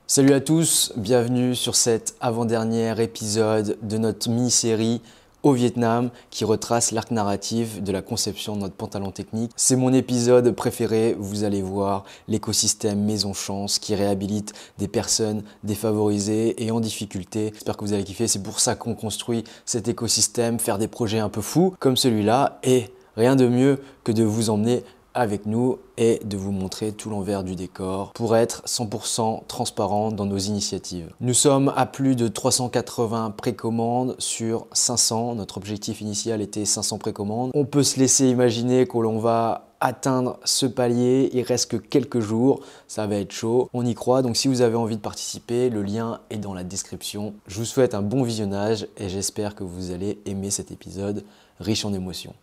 Salut à tous, bienvenue sur cet avant-dernier épisode de notre mini-série au Vietnam qui retrace l'arc narratif de la conception de notre pantalon technique. C'est mon épisode préféré, vous allez voir l'écosystème Maison Chance qui réhabilite des personnes défavorisées et en difficulté. J'espère que vous allez kiffer, c'est pour ça qu'on construit cet écosystème, faire des projets un peu fous comme celui-là et rien de mieux que de vous emmener avec nous et de vous montrer tout l'envers du décor pour être 100% transparent dans nos initiatives. Nous sommes à plus de 380 précommandes sur 500. Notre objectif initial était 500 précommandes. On peut se laisser imaginer que l'on va atteindre ce palier. Il reste que quelques jours. Ça va être chaud. On y croit. Donc si vous avez envie de participer, le lien est dans la description. Je vous souhaite un bon visionnage et j'espère que vous allez aimer cet épisode riche en émotions.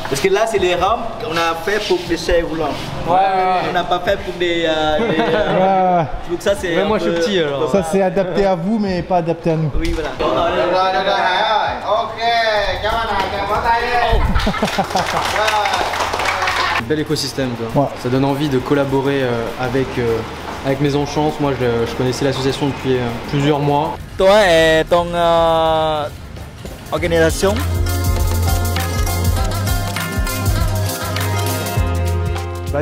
Parce que là, c'est les rampes qu'on a fait pour les chaises roulantes. On n'a pas fait pour des. Donc ça, c'est. Moi, je suis petit alors. Ça, c'est adapté à vous, mais pas adapté à nous. Oui, voilà. Bel écosystème, toi. Ouais. Ça donne envie de collaborer avec Maison Chance. Moi, je connaissais l'association depuis plusieurs mois. Toi et ton organisation.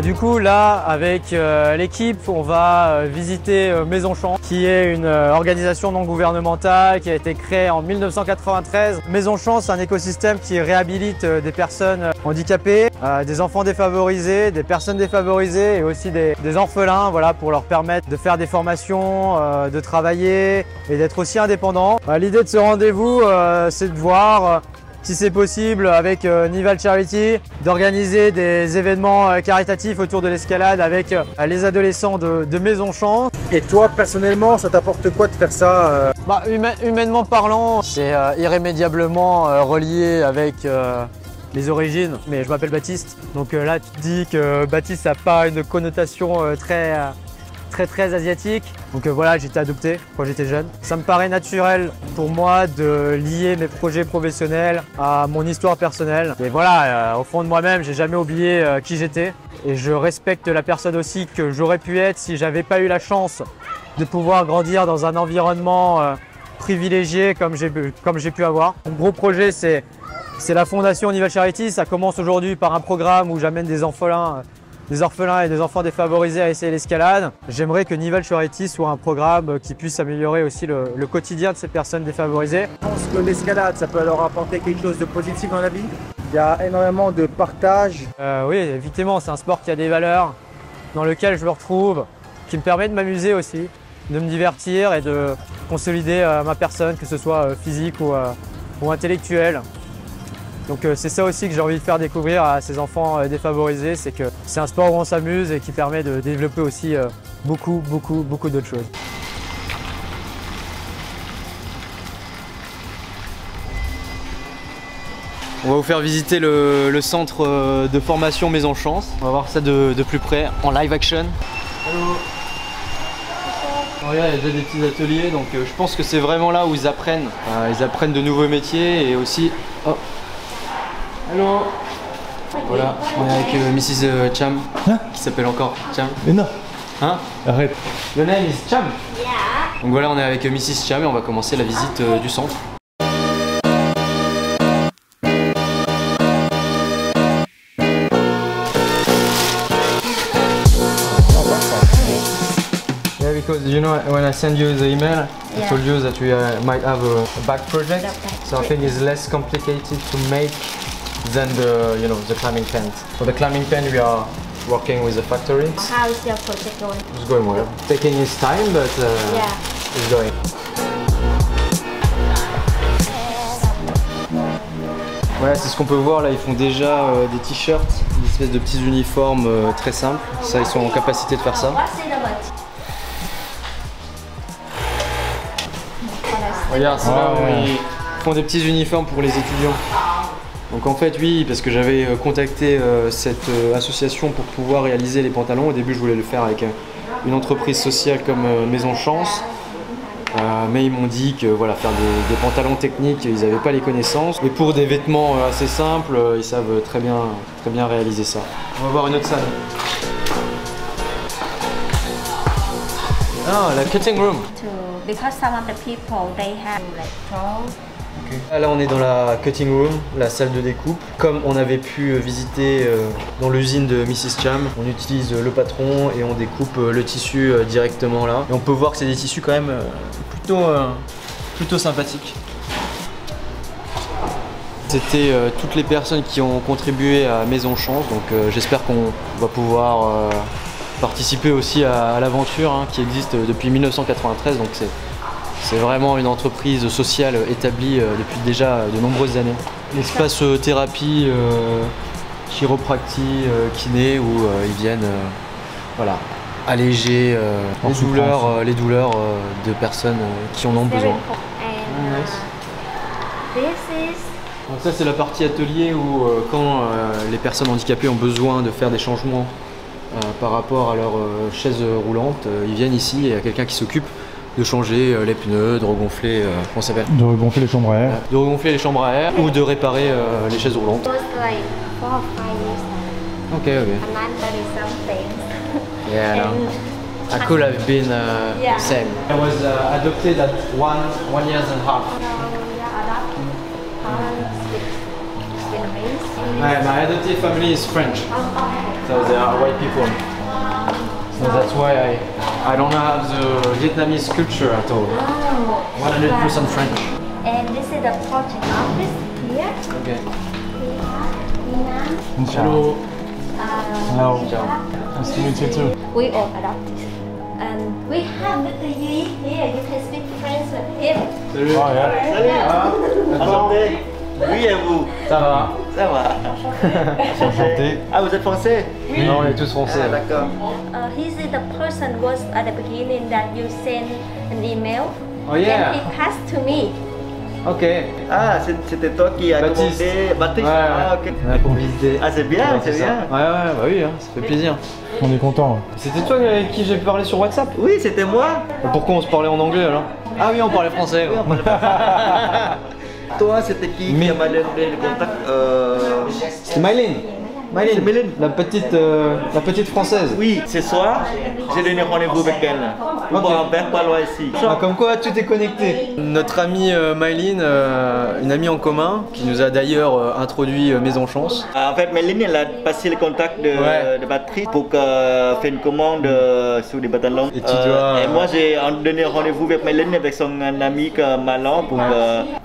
Du coup là avec l'équipe on va visiter Maison Chance qui est une organisation non gouvernementale qui a été créée en 1993. Maison Chance c'est un écosystème qui réhabilite des personnes handicapées, des enfants défavorisés, des personnes défavorisées et aussi des orphelins, voilà, pour leur permettre de faire des formations, de travailler et d'être aussi indépendants. L'idée de ce rendez-vous c'est de voir si c'est possible avec Nival Charity, d'organiser des événements caritatifs autour de l'escalade avec les adolescents de Maison Chance. Et toi, personnellement, ça t'apporte quoi de faire ça Humainement parlant, c'est irrémédiablement relié avec les origines. Mais je m'appelle Baptiste, donc là tu te dis que Baptiste n'a pas une connotation très asiatique. Donc voilà, j'ai été adopté quand j'étais jeune. Ça me paraît naturel pour moi de lier mes projets professionnels à mon histoire personnelle. Et voilà, au fond de moi-même, j'ai jamais oublié qui j'étais. Et je respecte la personne aussi que j'aurais pu être si j'avais pas eu la chance de pouvoir grandir dans un environnement privilégié comme j'ai pu avoir. Mon gros projet, c'est la fondation Nival Charity. Ça commence aujourd'hui par un programme où j'amène des orphelins et des enfants défavorisés à essayer l'escalade. J'aimerais que Nival Charity soit un programme qui puisse améliorer aussi le quotidien de ces personnes défavorisées. Je pense que l'escalade, ça peut leur apporter quelque chose de positif dans la vie. Il y a énormément de partage. Oui, effectivement, c'est un sport qui a des valeurs, dans lequel je me retrouve, qui me permet de m'amuser aussi, de me divertir et de consolider ma personne, que ce soit physique ou intellectuelle. Donc c'est ça aussi que j'ai envie de faire découvrir à ces enfants défavorisés, c'est que c'est un sport où on s'amuse et qui permet de développer aussi beaucoup d'autres choses. On va vous faire visiter le centre de formation Maison Chance. On va voir ça de plus près, en live action. Hello. Regarde, il y a déjà des petits ateliers, donc je pense que c'est vraiment là où ils apprennent de nouveaux métiers et aussi... Oh. Hello. Voilà, on est avec Mrs. Cham, qui s'appelle encore Cham. Mais non. Hein? Arrête. Le name is Cham. Yeah. Donc voilà, on est avec Mrs. Cham et on va commencer la visite du centre. Yeah, because you know when I send you the email, I told you that we might have a back project. So I think it's less complicated to make than the climbing tent. For the climbing tent, we are working with the factory. How is your project going? It's going well. Taking its time, but it's going. Ouais, c'est ce qu'on peut voir là. Ils font déjà des t-shirts, des espèces de petits uniformes très simples. Ça, ils sont en capacité de faire ça. Regarde, c'est là où ils font des petits uniformes pour les étudiants. Donc en fait oui, parce que j'avais contacté cette association pour pouvoir réaliser les pantalons. Au début je voulais le faire avec une entreprise sociale comme Maison Chance. Mais ils m'ont dit que voilà, faire des pantalons techniques, ils n'avaient pas les connaissances. Et pour des vêtements assez simples, ils savent très bien réaliser ça. On va voir une autre salle. Ah, la cutting room. Because some of the people they have like clothes. Là on est dans la cutting room, la salle de découpe. Comme on avait pu visiter dans l'usine de Mrs Cham, on utilise le patron et on découpe le tissu directement là. Et on peut voir que c'est des tissus quand même plutôt sympathiques. C'était toutes les personnes qui ont contribué à Maison Chance, donc j'espère qu'on va pouvoir participer aussi à l'aventure qui existe depuis 1993, donc c'est vraiment une entreprise sociale établie depuis déjà de nombreuses années. L'espace thérapie, chiropractie, kiné, où ils viennent voilà, alléger les douleurs de personnes qui en ont besoin. Donc ça c'est la partie atelier où quand les personnes handicapées ont besoin de faire des changements par rapport à leur chaise roulante, ils viennent ici et il y a quelqu'un qui s'occupe de changer les pneus, de regonfler, comment ça s'appelle ? De regonfler les chambres à air. De regonfler les chambres à air ou de réparer les chaises roulantes. Ok. Yeah, no. I could have been same. I was adopted at 1 year and a half. My adopted family is French, so they are white people. So that's why I don't have the Vietnamese culture at all. 100% French. And this is the project office here. Okay. Hello. Hello. Ciao. Nice to meet you too. We all adopted. And we have Mr. Yi here. You can speak French with him. Salut. Oh, yeah. Enchanté. Oui, et vous? Ça va. Ça va. Enchanté. Ah, vous êtes français? Non, on est tous français. Ah, d'accord. He is the person was at the beginning that you send an email. Oh yeah. Then it passed to me. Ok. Ah, c'était toi qui as Baptiste. commandé Baptiste. Ouais, Ah, ok. On a pour visiter. Ah, c'est bien, c'est ça. bien. Ouais, bah oui, ça fait plaisir. On est content. C'était toi avec qui j'ai parlé sur WhatsApp? Oui, c'était moi. Pourquoi on se parlait en anglais alors? Ah oui, on parlait français. Toi, c'était qui a m'a donné le contact C'est Mylène. C'est Mylène. La petite française. Oui, ce soir, j'ai donné rendez-vous avec elle. Pour boire un verre pas loin ici. Ah, comme quoi tout est connecté. Notre amie Mylène, une amie en commun, qui nous a d'ailleurs introduit Maison Chance. En fait, Mylène, elle a passé le contact de Patrice pour faire une commande sur des pantalons. Et tu dois... Et moi, j'ai donné rendez-vous avec Mylène avec son ami Malan pour...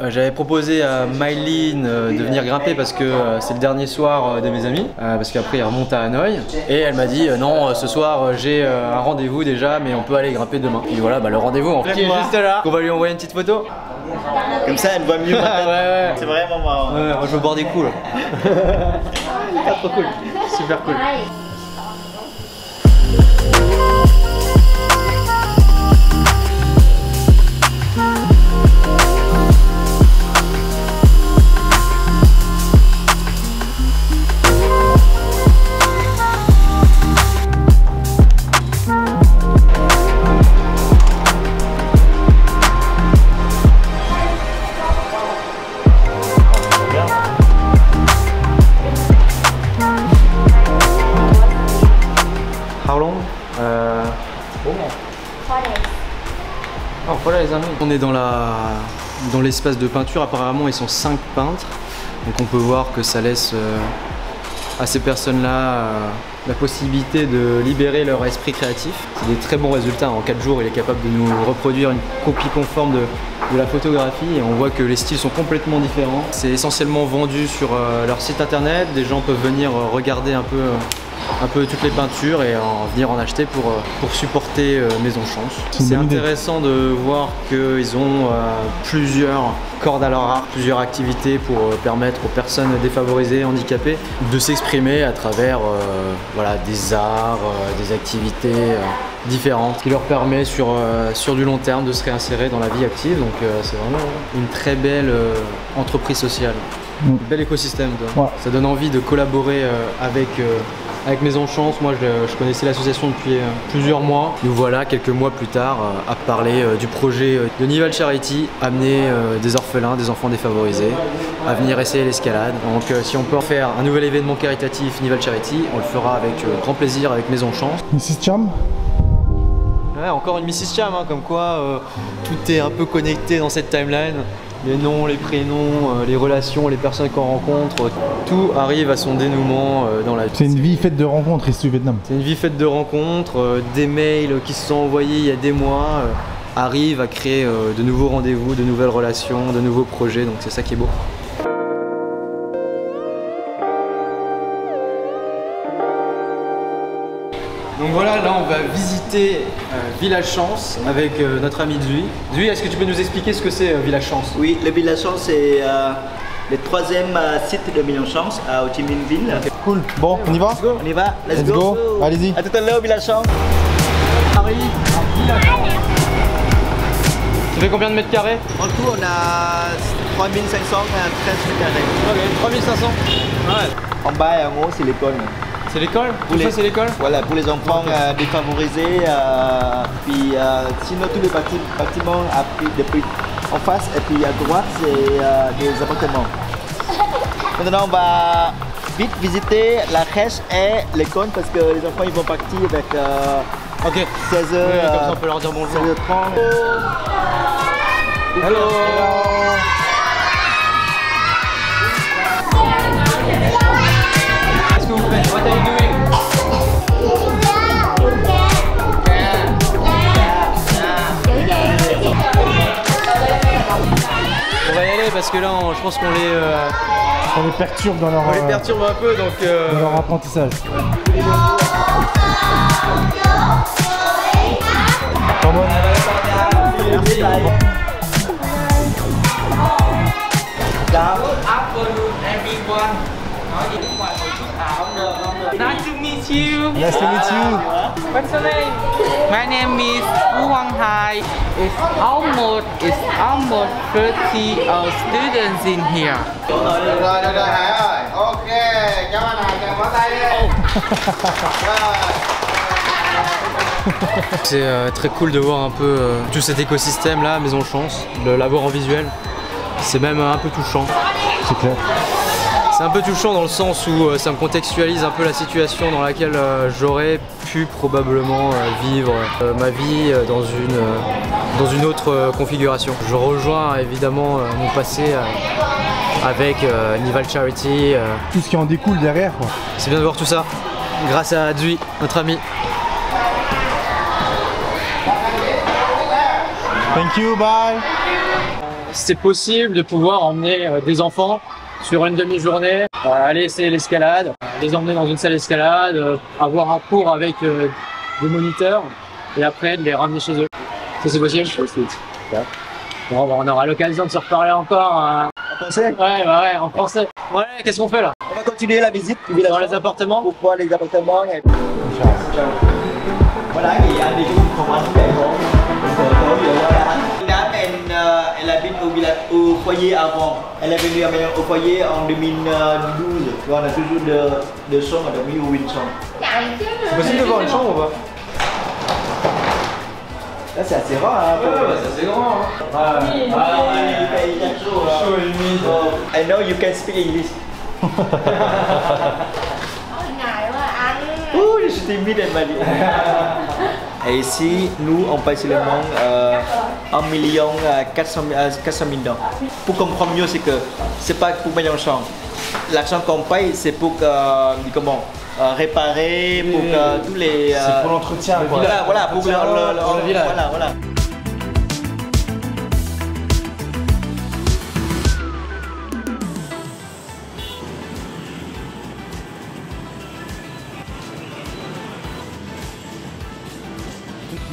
J'avais proposé à Mylène de venir grimper parce que c'est le dernier soir de mes amis. Parce qu'après il remonte à Hanoï et elle m'a dit non, ce soir j'ai un rendez-vous déjà, mais on peut aller grimper demain. Et voilà, le rendez-vous en fait, qui est juste là. On va lui envoyer une petite photo. Comme ça, elle voit mieux ma tête. Ouais. C'est vraiment marrant. Ouais, moi je veux boire des coups là. Ah, trop cool. Super cool. How long? On est dans l'espace de peinture. Apparemment ils sont 5 peintres, donc on peut voir que ça laisse à ces personnes-là la possibilité de libérer leur esprit créatif. C'est des très bons résultats. En 4 jours il est capable de nous reproduire une copie conforme de la photographie et on voit que les styles sont complètement différents. C'est essentiellement vendu sur leur site internet. Des gens peuvent venir regarder un peu toutes les peintures et venir en acheter pour supporter Maison Chance. C'est intéressant de voir qu'ils ont plusieurs corde à leur arc, plusieurs activités pour permettre aux personnes défavorisées, handicapées, de s'exprimer à travers voilà, des arts, des activités différentes, qui leur permet sur du long terme de se réinsérer dans la vie active. Donc c'est vraiment une très belle entreprise sociale, un bel écosystème. Ouais. Ça donne envie de collaborer avec Maison Chance. Moi je connaissais l'association depuis plusieurs mois. Nous voilà quelques mois plus tard à parler du projet de Nival Charity, amener des orphelins, des enfants défavorisés à venir essayer l'escalade. Donc si on peut en faire un nouvel événement caritatif Nival Charity, on le fera avec grand plaisir avec Maison Chance. Mrs. Cham? Ouais, encore une Mrs. Cham, hein, comme quoi tout est un peu connecté dans cette timeline. Les noms, les prénoms, les relations, les personnes qu'on rencontre, tout arrive à son dénouement dans la vie. C'est une vie faite de rencontres ici au Vietnam. C'est une vie faite de rencontres, des mails qui se sont envoyés il y a des mois arrivent à créer de nouveaux rendez-vous, de nouvelles relations, de nouveaux projets, donc c'est ça qui est beau. Donc voilà, là on va visiter Village Chance avec notre ami Zui. Zui, est-ce que tu peux nous expliquer ce que c'est Village Chance? Oui, le Village Chance c'est le troisième site de Maison Chance à Ho Chi Minh Ville. Okay. Cool, bon, on y va? On y va, let's go. go. Allez-y. À tout à l'heure, Village Chance. Paris, Village Chance. Ça fait combien de mètres carrés? En tout, on a 3513 mètres carrés. Ok, 3500. Ouais. En bas et en haut, c'est l'école. C'est l'école? Tout ça, c'est l'école? Voilà, pour les enfants défavorisés. Puis sinon, tous les bâtiments depuis en face et puis à droite, c'est des appartements. Maintenant, on va vite visiter la crèche et l'école parce que les enfants ils vont partir avec 16h. Oui, comme ça, on peut leur dire bonjour. 16h30. Hello. Qu'est-ce que vous faites? What are you doing? On va y aller parce que là, je pense qu'on les perturbe dans leur, on les perturbe un peu, donc dans leur apprentissage. Ouais. Nice to meet you. Nice to meet you. What's your name? My name is Wu Wang Hai. It's almost 30 students in here. Rồi Hải ơi. Ok, cảm ơn Hải, chào tay đi. C'est très cool de voir un peu tout cet écosystème là, Maison Chance, de l'avoir en visuel. C'est même un peu touchant. C'est clair. C'est un peu touchant dans le sens où ça me contextualise un peu la situation dans laquelle j'aurais pu probablement vivre ma vie dans une autre configuration. Je rejoins évidemment mon passé avec Nival Charity. Tout ce qui en découle derrière, quoi. C'est bien de voir tout ça grâce à Zui, notre ami. Thank you, bye. C'est possible de pouvoir emmener des enfants sur une demi-journée, aller essayer l'escalade, les emmener dans une salle d'escalade, avoir un cours avec des moniteurs et après de les ramener chez eux. Ça c'est possible? Bon, on aura l'occasion de se reparler encore. En français? Ouais, en français. Ouais, qu'est-ce qu'on fait là? On va continuer la visite dans les appartements. Pour voir les appartements. Voilà, il y a des groupes qui commencent elle habite au foyer avant. Elle est venue au foyer en 2012. On a toujours de chambres, de nuit ou une chambre. C'est possible de voir une chambre ou pas? Là c'est assez rare. Hein, c'est assez grand. Hein. Il fait chaud. Chaud et humide. I know you can speak English. Ouh, je suis timide elle m'a dit. Et ici, nous, on paye seulement 1 400 000 $. Pour comprendre mieux, c'est que c'est pas pour payer l'argent. L'argent qu'on paye, c'est pour réparer, pour tous les. C'est pour l'entretien, quoi. Voilà, pour le village. Voilà.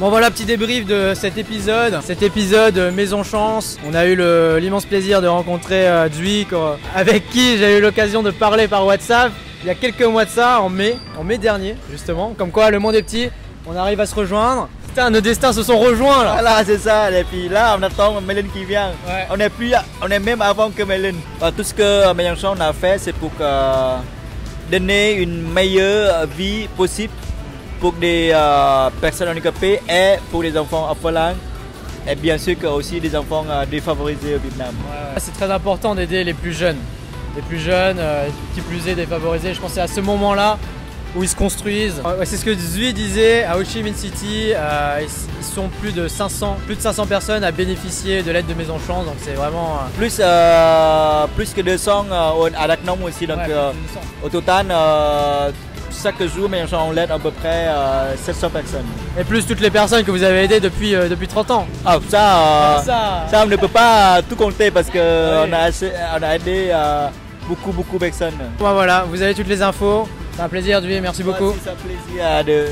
Bon voilà, petit débrief de cet épisode Maison Chance. On a eu l'immense plaisir de rencontrer Zui, avec qui j'ai eu l'occasion de parler par WhatsApp il y a quelques mois de ça, en mai dernier justement. Comme quoi le monde est petit, on arrive à se rejoindre. Putain, nos destins se sont rejoints là. Voilà, c'est ça. Et puis là, on attend Mélène qui vient. Ouais. On est même avant que Mélène. Tout ce que Maison Chance a fait, c'est pour donner une meilleure vie possible pour des personnes handicapées et pour les enfants orphelins. Et bien sûr que aussi des enfants défavorisés au Vietnam. Ouais. C'est très important d'aider les plus jeunes. Qui plus est défavorisés. Je pense que c'est à ce moment-là où ils se construisent. Ouais, c'est ce que Zui disait, à Ho Chi Minh City, ils sont plus de 500 personnes à bénéficier de l'aide de Maison Chance, donc c'est vraiment... Plus que 200 à Đắk Nông aussi, donc au total, chaque jour, Maison Chance on l'aide à peu près 700 personnes. Et plus toutes les personnes que vous avez aidées depuis 30 ans. Ah, ça on ne peut pas tout compter parce qu'on a aidé beaucoup de personnes. Bon, voilà, vous avez toutes les infos. C'est un plaisir, Zui, merci beaucoup. C'est un plaisir de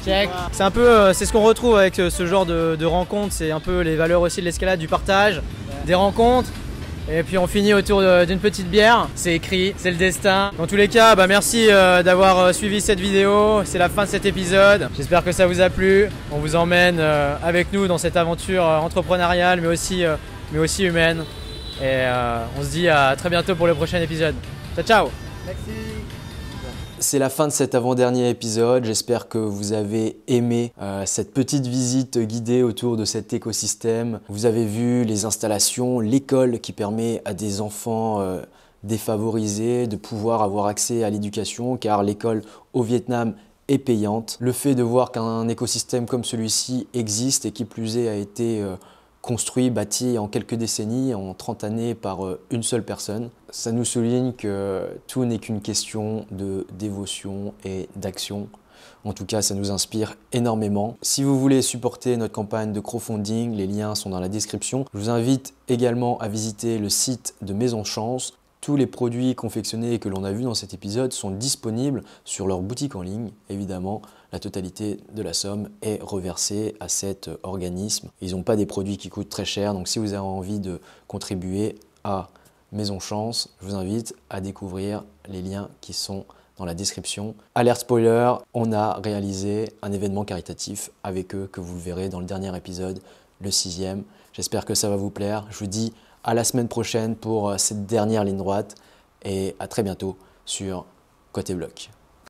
check. C'est un peu, c'est ce qu'on retrouve avec ce genre de rencontres, c'est un peu les valeurs aussi de l'escalade, du partage, des rencontres. Et puis on finit autour d'une petite bière, c'est écrit, c'est le destin. Dans tous les cas, merci d'avoir suivi cette vidéo, c'est la fin de cet épisode. J'espère que ça vous a plu. On vous emmène avec nous dans cette aventure entrepreneuriale mais aussi humaine. Et on se dit à très bientôt pour le prochain épisode. Ciao ciao. Merci. C'est la fin de cet avant-dernier épisode. J'espère que vous avez aimé cette petite visite guidée autour de cet écosystème. Vous avez vu les installations, l'école qui permet à des enfants défavorisés de pouvoir avoir accès à l'éducation car l'école au Vietnam est payante. Le fait de voir qu'un écosystème comme celui-ci existe et qui plus est a été construit, bâti en quelques décennies, en 30 années par une seule personne. Ça nous souligne que tout n'est qu'une question de dévotion et d'action. En tout cas, ça nous inspire énormément. Si vous voulez supporter notre campagne de crowdfunding, les liens sont dans la description. Je vous invite également à visiter le site de Maison Chance. Tous les produits confectionnés que l'on a vus dans cet épisode sont disponibles sur leur boutique en ligne. Évidemment, la totalité de la somme est reversée à cet organisme. Ils n'ont pas des produits qui coûtent très cher, donc si vous avez envie de contribuer à Maison Chance, je vous invite à découvrir les liens qui sont dans la description. Alerte spoiler, on a réalisé un événement caritatif avec eux que vous le verrez dans le dernier épisode, le 6e. J'espère que ça va vous plaire. Je vous dis à la semaine prochaine pour cette dernière ligne droite et à très bientôt sur Côté Bloc.